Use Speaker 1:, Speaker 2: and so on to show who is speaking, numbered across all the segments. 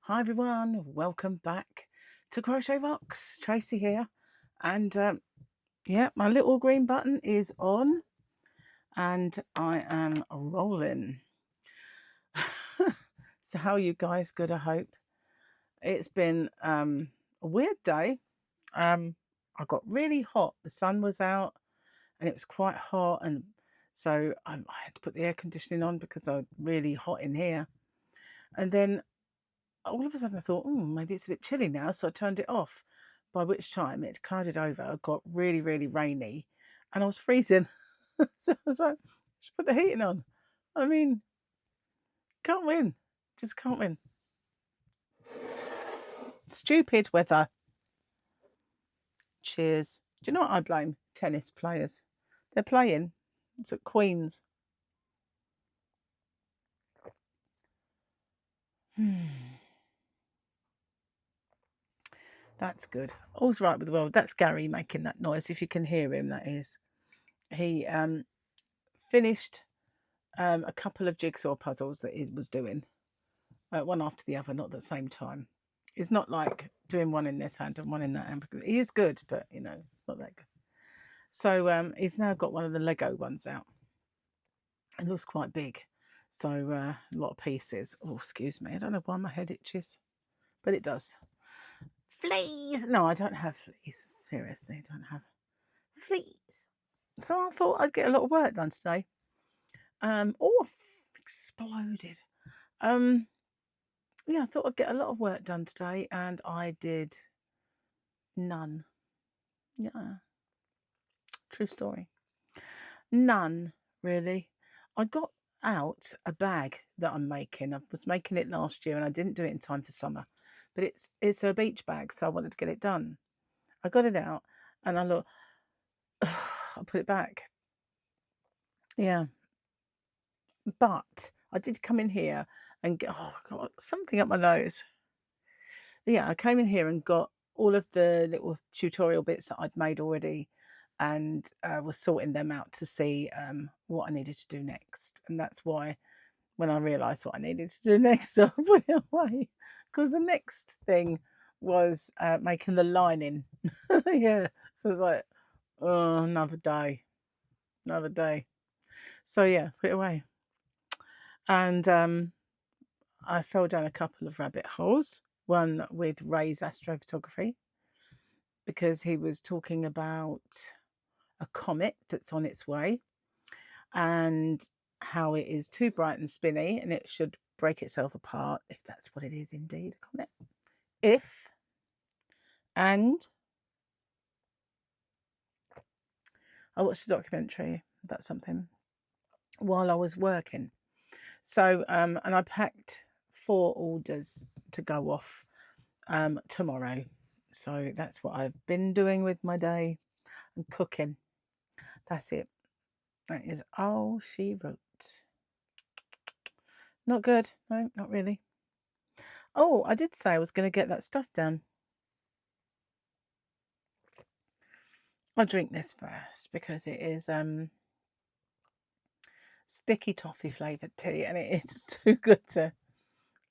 Speaker 1: Hi everyone, welcome back to Crochet Rocks. Tracy here, and yeah, my little green button is on, and I am rolling. So how are you guys? Good, I hope. It's been a weird day. I got really hot. The sun was out, and it was quite hot, and so I had to put the air conditioning on because I was really hot in here. And then all of a sudden I thought, maybe it's a bit chilly now, so I turned it off, by which time it clouded over, got really, really rainy, and I was freezing. So I was like, just put the heating on. I mean, can't win. Just can't win. Stupid weather. Cheers. Do you know what I blame? Tennis players. They're playing. It's at Queen's. That's good. All's right with the world. That's Gary making that noise. If you can hear him, that is. He finished a couple of jigsaw puzzles that he was doing, one after the other, not at the same time. It's not like doing one in this hand and one in that hand. Because he is good, but it's not that good. So he's now got one of the Lego ones out. It looks quite big, so a lot of pieces. Oh, excuse me. I don't know why my head itches, but it does. Fleas? No, I don't have fleas. Seriously, I don't have fleas. So I thought I'd get a lot of work done today. Exploded. Yeah, I thought I'd get a lot of work done today, and I did none. Yeah, true story. None, really. I got out a bag that I'm making. I was making it last year, and I didn't do it in time for summer. But it's a beach bag, so I wanted to get it done. I got it out, and I looked. I put it back. Yeah, but I did come in here and get got something up my nose. Yeah, I came in here and got all of the little tutorial bits that I'd made already, and was sorting them out to see what I needed to do next. And that's why when I realised what I needed to do next, I put it away, because the next thing was making the lining. Yeah, so I was like, oh, another day. So yeah, put it away. And I fell down a couple of rabbit holes. One with Ray's astrophotography, because he was talking about a comet that's on its way and how it is too bright and spinny and it should break itself apart, if that's what it is indeed, a comet. And I watched a documentary about something while I was working. So, and I packed 4 orders to go off tomorrow. So that's what I've been doing with my day, and cooking. That's it. That is all she wrote. Not good. No, not really. Oh, I did say I was going to get that stuff done. I'll drink this first because it is sticky toffee flavoured tea, and it is too good to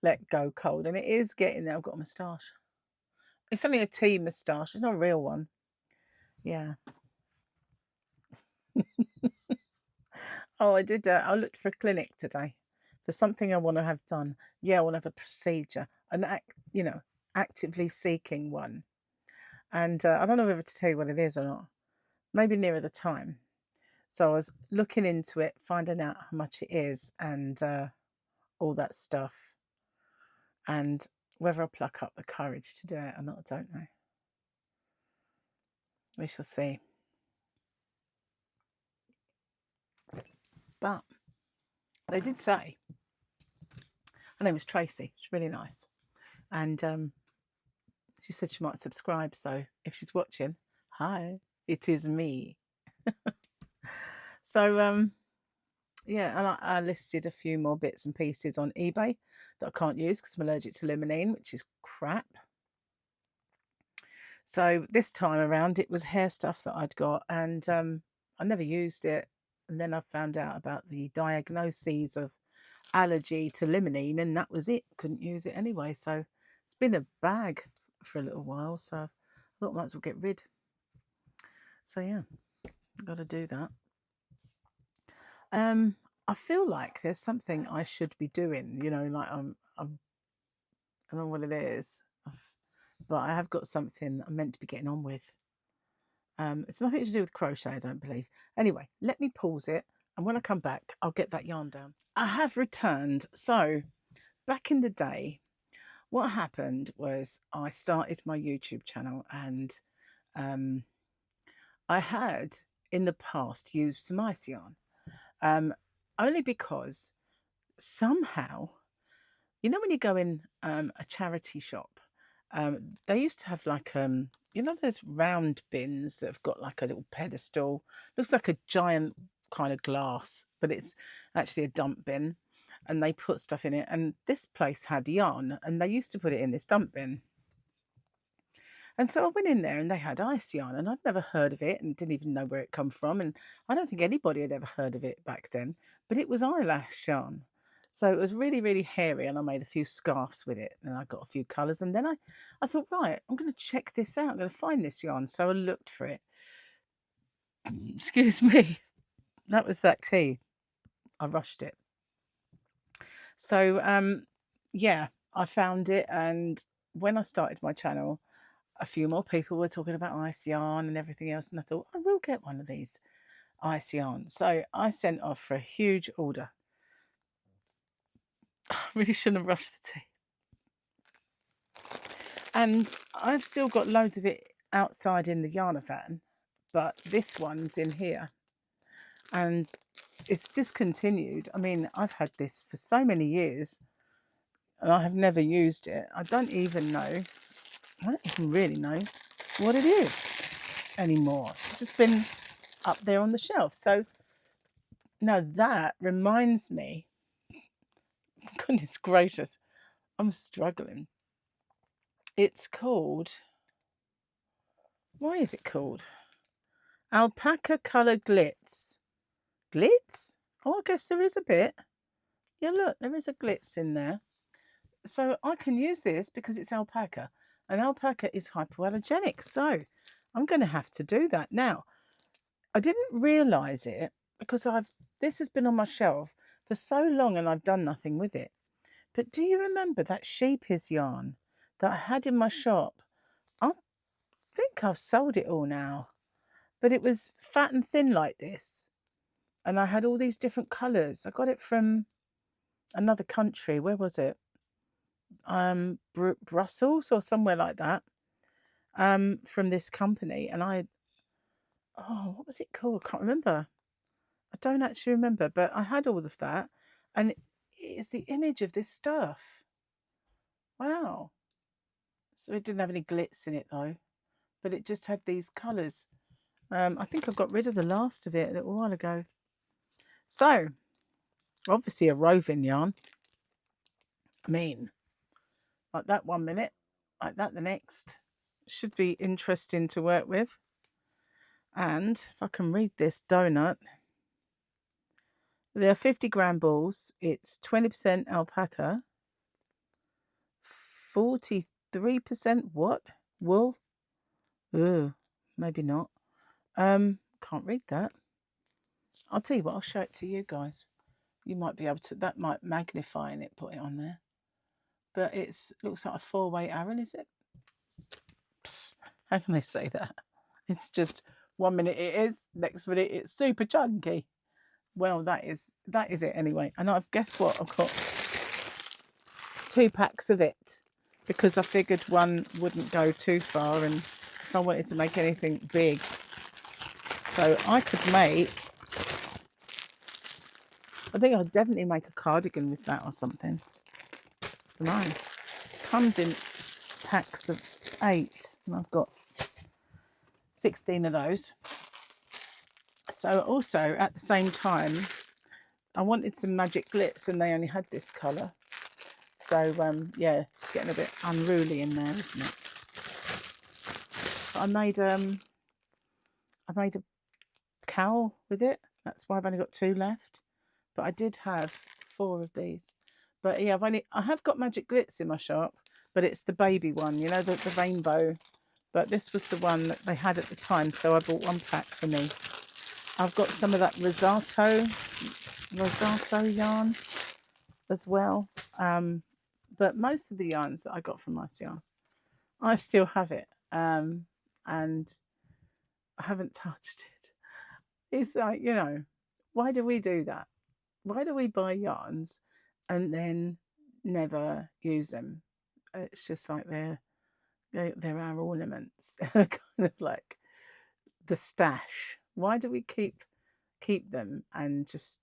Speaker 1: let go cold. And it is getting there. I've got a moustache. It's only a tea moustache. It's not a real one. Yeah. Oh, I did. I looked for a clinic today for something I want to have done. Yeah, I want to have a procedure, actively seeking one. And I don't know whether to tell you what it is or not. Maybe nearer the time. So I was looking into it, finding out how much it is, and all that stuff. And whether I pluck up the courage to do it or not, I don't know. We shall see. But they did say, her name was Tracy. She's really nice. And she said she might subscribe. So if she's watching, hi, it is me. So, yeah, and I listed a few more bits and pieces on eBay that I can't use because I'm allergic to limonene, which is crap. So this time around, it was hair stuff that I'd got, and I never used it. And then I found out about the diagnoses of allergy to limonene, and that was it. Couldn't use it anyway. So It's been a bag for a little while, so I thought I might as well get rid. So yeah, got to do that. I feel like there's something I should be doing, you know, like I don't know what it is, but I have got something I'm meant to be getting on with. It's nothing to do with crochet, I don't believe. Anyway, let me pause it, and when I come back, I'll get that yarn down. I have returned. So back in the day, what happened was I started my YouTube channel, and I had in the past used some ice yarn, only because somehow, you know, when you go in a charity shop, they used to have like you know, those round bins that have got like a little pedestal, looks like a giant kind of glass, but it's actually a dump bin, and they put stuff in it. And this place had yarn, and they used to put it in this dump bin. And so I went in there and they had ice yarn, and I'd never heard of it and didn't even know where it come from. And I don't think anybody had ever heard of it back then, but it was eyelash yarn. So it was really, really hairy, and I made a few scarves with it, and I got a few colours. And then I thought, right, I'm going to check this out. I'm going to find this yarn. So I looked for it. Excuse me. That was that tea. I rushed it. So, yeah, I found it. And when I started my channel, a few more people were talking about ice yarn and everything else. And I thought, I will get one of these ice yarns. So I sent off for a huge order. I really shouldn't have rushed the tea. And I've still got loads of it outside in the yarn van, but this one's in here. And it's discontinued. I mean, I've had this for so many years, and I have never used it. I don't even really know what it is anymore. It's just been up there on the shelf. So now that reminds me, goodness gracious, I'm struggling. It's called, why is it called? Alpaca Color Glitz. Glitz? Oh, I guess there is a bit. Yeah, look, there is a glitz in there. So I can use this because it's alpaca, and alpaca is hypoallergenic. So I'm going to have to do that. Now, I didn't realise it because this has been on my shelf for so long and I've done nothing with it. But do you remember that sheep's yarn that I had in my shop? I think I've sold it all now. But it was fat and thin like this. And I had all these different colours. I got it from another country. Where was it? Brussels or somewhere like that. From this company. And what was it called? I can't remember. I don't actually remember, but I had all of that. And it's the image of this stuff. Wow. So it didn't have any glitz in it though, but it just had these colours. I think I got rid of the last of it a little while ago. So, obviously a roving yarn. I mean, like that 1 minute, like that the next. Should be interesting to work with. And if I can read this donut, they're 50-gram balls. It's 20% alpaca, 43% what? Wool? Ooh, maybe not. Can't read that. I'll tell you what, I'll show it to you guys. You might be able to, that might magnify in it, put it on there. But it looks like a 4-way Aran, is it? How can I say that? It's just 1 minute it is, next minute it's super chunky. Well, that is it anyway. And I've guessed what? I've got 2 packs of it because I figured one wouldn't go too far, and if I wanted to make anything big. So I could make, I think I'll definitely make a cardigan with that or something. I don't know. Comes in packs of 8, and I've got 16 of those. So also at the same time, I wanted some magic glitz, and they only had this colour. So yeah, it's getting a bit unruly in there, isn't it? But I made a cowl with it. That's why I've only got 2 left. But I did have 4 of these. But yeah, I have got magic glitz in my shop, but it's the baby one, you know, the rainbow. But this was the one that they had at the time, so I bought one pack for me. I've got some of that risotto yarn as well. But most of the yarns that I got from Nice Yarn, I still have it, and I haven't touched it. It's like, you know, why do we do that? Why do we buy yarns and then never use them? It's just like they're our ornaments, kind of like the stash. Why do we keep them and just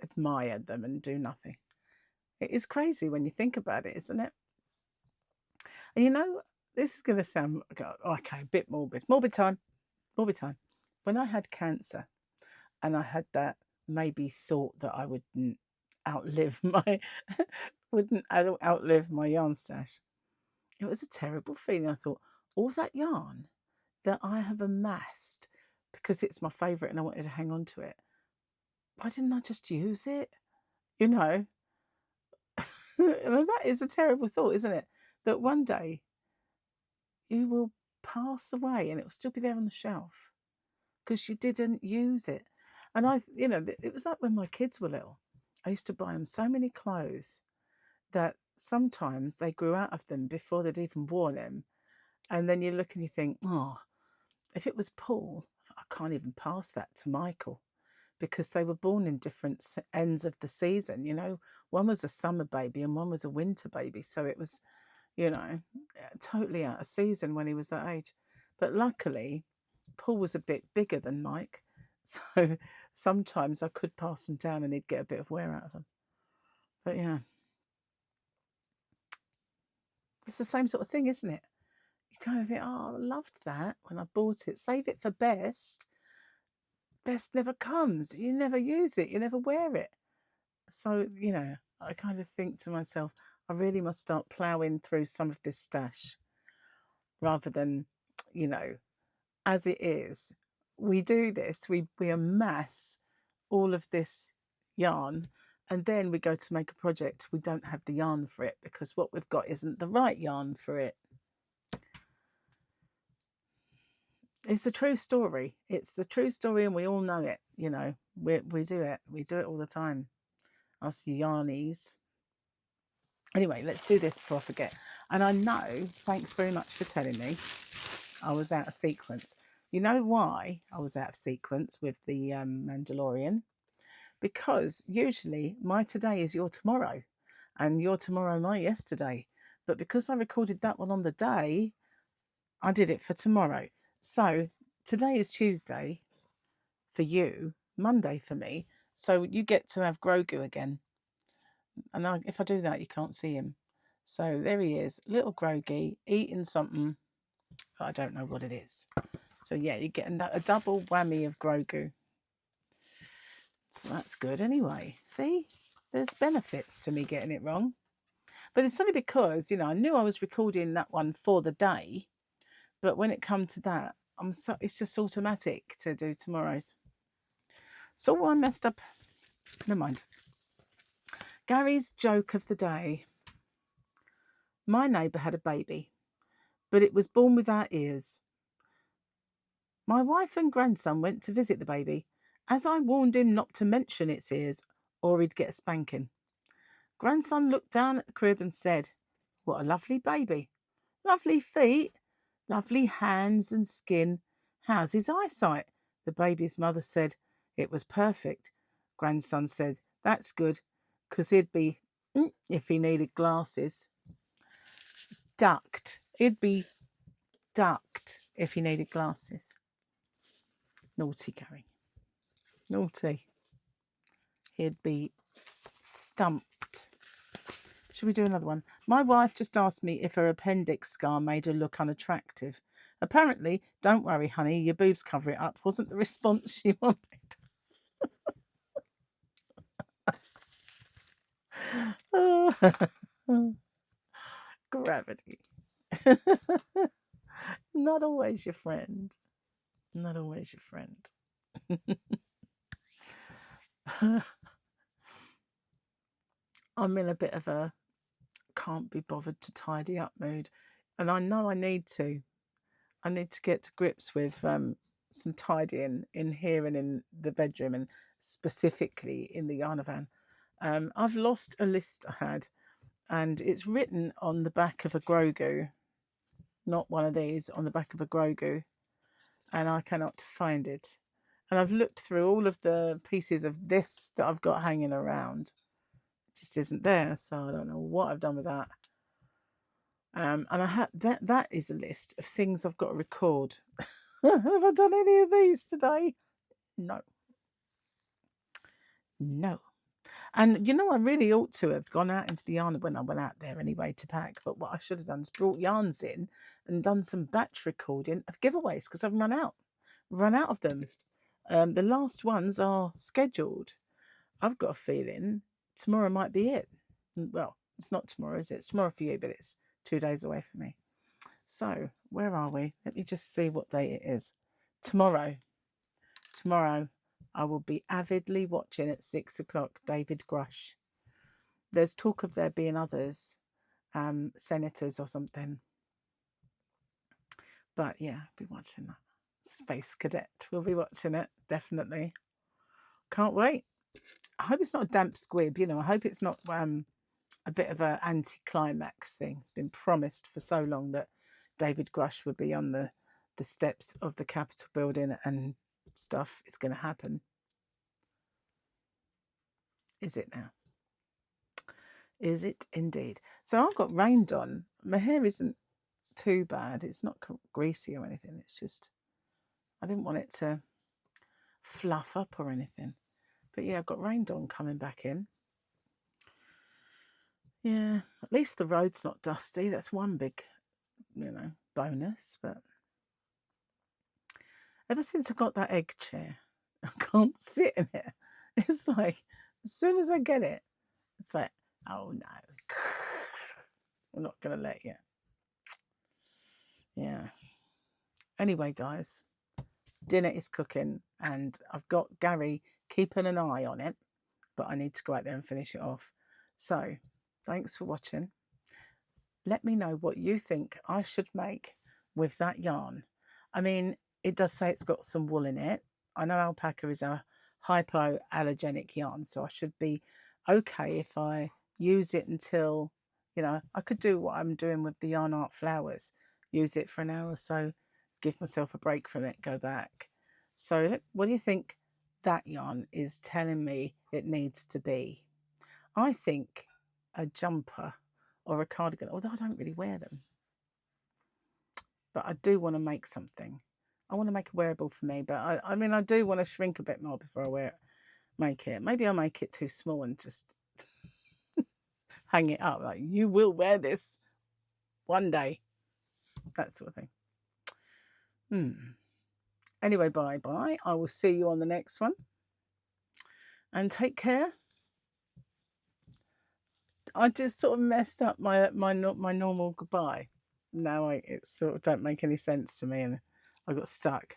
Speaker 1: admire them and do nothing? It is crazy when you think about it, isn't it? And you know, this is going to sound okay, a bit morbid. Morbid time. When I had cancer and I had that maybe thought that I wouldn't outlive my yarn stash, it was a terrible feeling. I thought, all that yarn that I have amassed because it's my favourite and I wanted to hang on to it, why didn't I just use it? You know, I mean, that is a terrible thought, isn't it? That one day you will pass away and it will still be there on the shelf because you didn't use it. And you know, it was like when my kids were little. I used to buy them so many clothes that sometimes they grew out of them before they'd even worn them. And then you look and you think, oh, if it was Paul, I can't even pass that to Michael, because they were born in different ends of the season. You know, one was a summer baby and one was a winter baby. So it was, you know, totally out of season when he was that age. But luckily, Paul was a bit bigger than Mike. So sometimes I could pass them down and he'd get a bit of wear out of them. But yeah, it's the same sort of thing, isn't it? You kind of think, oh, I loved that when I bought it. Save it for best. Best never comes. You never use it. You never wear it. So, you know, I kind of think to myself, I really must start ploughing through some of this stash rather than, you know, as it is. We do this. We amass all of this yarn, and then we go to make a project. We don't have the yarn for it because what we've got isn't the right yarn for it. It's a true story. It's a true story, and we all know it. You know, we do it. We do it all the time. Us yarnies. Anyway, let's do this before I forget. And I know, thanks very much for telling me, I was out of sequence. You know why I was out of sequence with the Mandalorian? Because usually my today is your tomorrow, and your tomorrow my yesterday. But because I recorded that one on the day, I did it for tomorrow. So today is Tuesday for you, Monday for me. So you get to have Grogu again. And if I do that, you can't see him. So there he is, little Grogy, eating something. I don't know what it is. So yeah, you get a double whammy of Grogu. So that's good anyway. See, there's benefits to me getting it wrong. But it's only because, you know, I knew I was recording that one for the day. But when it comes to that, it's just automatic to do tomorrow's. So I messed up. Never mind. Gary's joke of the day. My neighbour had a baby, but it was born without ears. My wife and grandson went to visit the baby, as I warned him not to mention its ears or he'd get a spanking. Grandson looked down at the crib and said, "What a lovely baby. Lovely feet, lovely hands and skin. How's his eyesight?" The baby's mother said, "It was perfect." Grandson said, "That's good, because he'd be if he needed glasses." Ducked. He'd be ducked if he needed glasses. Naughty Gary. Naughty. He'd be stumped. Should we do another one? My wife just asked me if her appendix scar made her look unattractive. Apparently, "Don't worry, honey, your boobs cover it up," wasn't the response she wanted. Gravity. Not always your friend. Not always your friend. I'm in a bit of a can't be bothered to tidy up mood. And I know I need to. I need to get to grips with some tidying in here and in the bedroom, and specifically in the yarn van. I've lost a list I had, and it's written on the back of a Grogu, not one of these, on the back of a Grogu, and I cannot find it. And I've looked through all of the pieces of this that I've got hanging around. It just isn't there, so I don't know what I've done with that. And I had that is a list of things I've got to record. Have I done any of these today? No. And I really ought to have gone out into the yarn when I went out there anyway to pack. But what I should have done is brought yarns in and done some batch recording of giveaways, because I've run out of them. The last ones are scheduled. I've got a feeling tomorrow might be it. Well, it's not tomorrow, is it? It's tomorrow for you, but it's 2 days away for me. So where are we? Let me just see what day it is. Tomorrow I will be avidly watching at 6 o'clock David Grush. There's talk of there being others, senators or something. But yeah, I'll be watching that. Space Cadet, we'll be watching it, definitely. Can't wait. I hope it's not a damp squib, I hope it's not a bit of an anti-climax thing. It's been promised for so long that David Grush would be on the steps of the Capitol building and stuff. It's going to happen. Is it now? Is it indeed? So I've got rained on. My hair isn't too bad. It's not greasy or anything. It's just, I didn't want it to fluff up or anything. But yeah, I've got rained on coming back in. Yeah, at least the road's not dusty. That's one big, bonus. But ever since I got that egg chair, I can't sit in it. It's like, as soon as I get it, it's like, oh no, I'm not going to let you. Yeah. Anyway, guys, dinner is cooking, and I've got Gary keeping an eye on it, but I need to go out there and finish it off. So thanks for watching. Let me know what you think I should make with that yarn. I mean, it does say it's got some wool in it. I know alpaca is a hypoallergenic yarn, so I should be okay if I use it until, I could do what I'm doing with the Yarn Art flowers. Use it for an hour or so, give myself a break from it, go back. So what do you think that yarn is telling me it needs to be? I think a jumper or a cardigan, although I don't really wear them. But I do want to make something. I want to make a wearable for me, but I mean, I do want to shrink a bit more before I make it. Maybe I'll make it too small and just hang it up. Like, you will wear this one day. That sort of thing. Anyway, bye-bye. I will see you on the next one. And take care. I just sort of messed up my normal goodbye. Now it sort of don't make any sense to me, and I got stuck.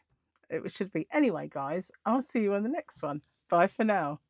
Speaker 1: It should be. Anyway, guys, I'll see you on the next one. Bye for now.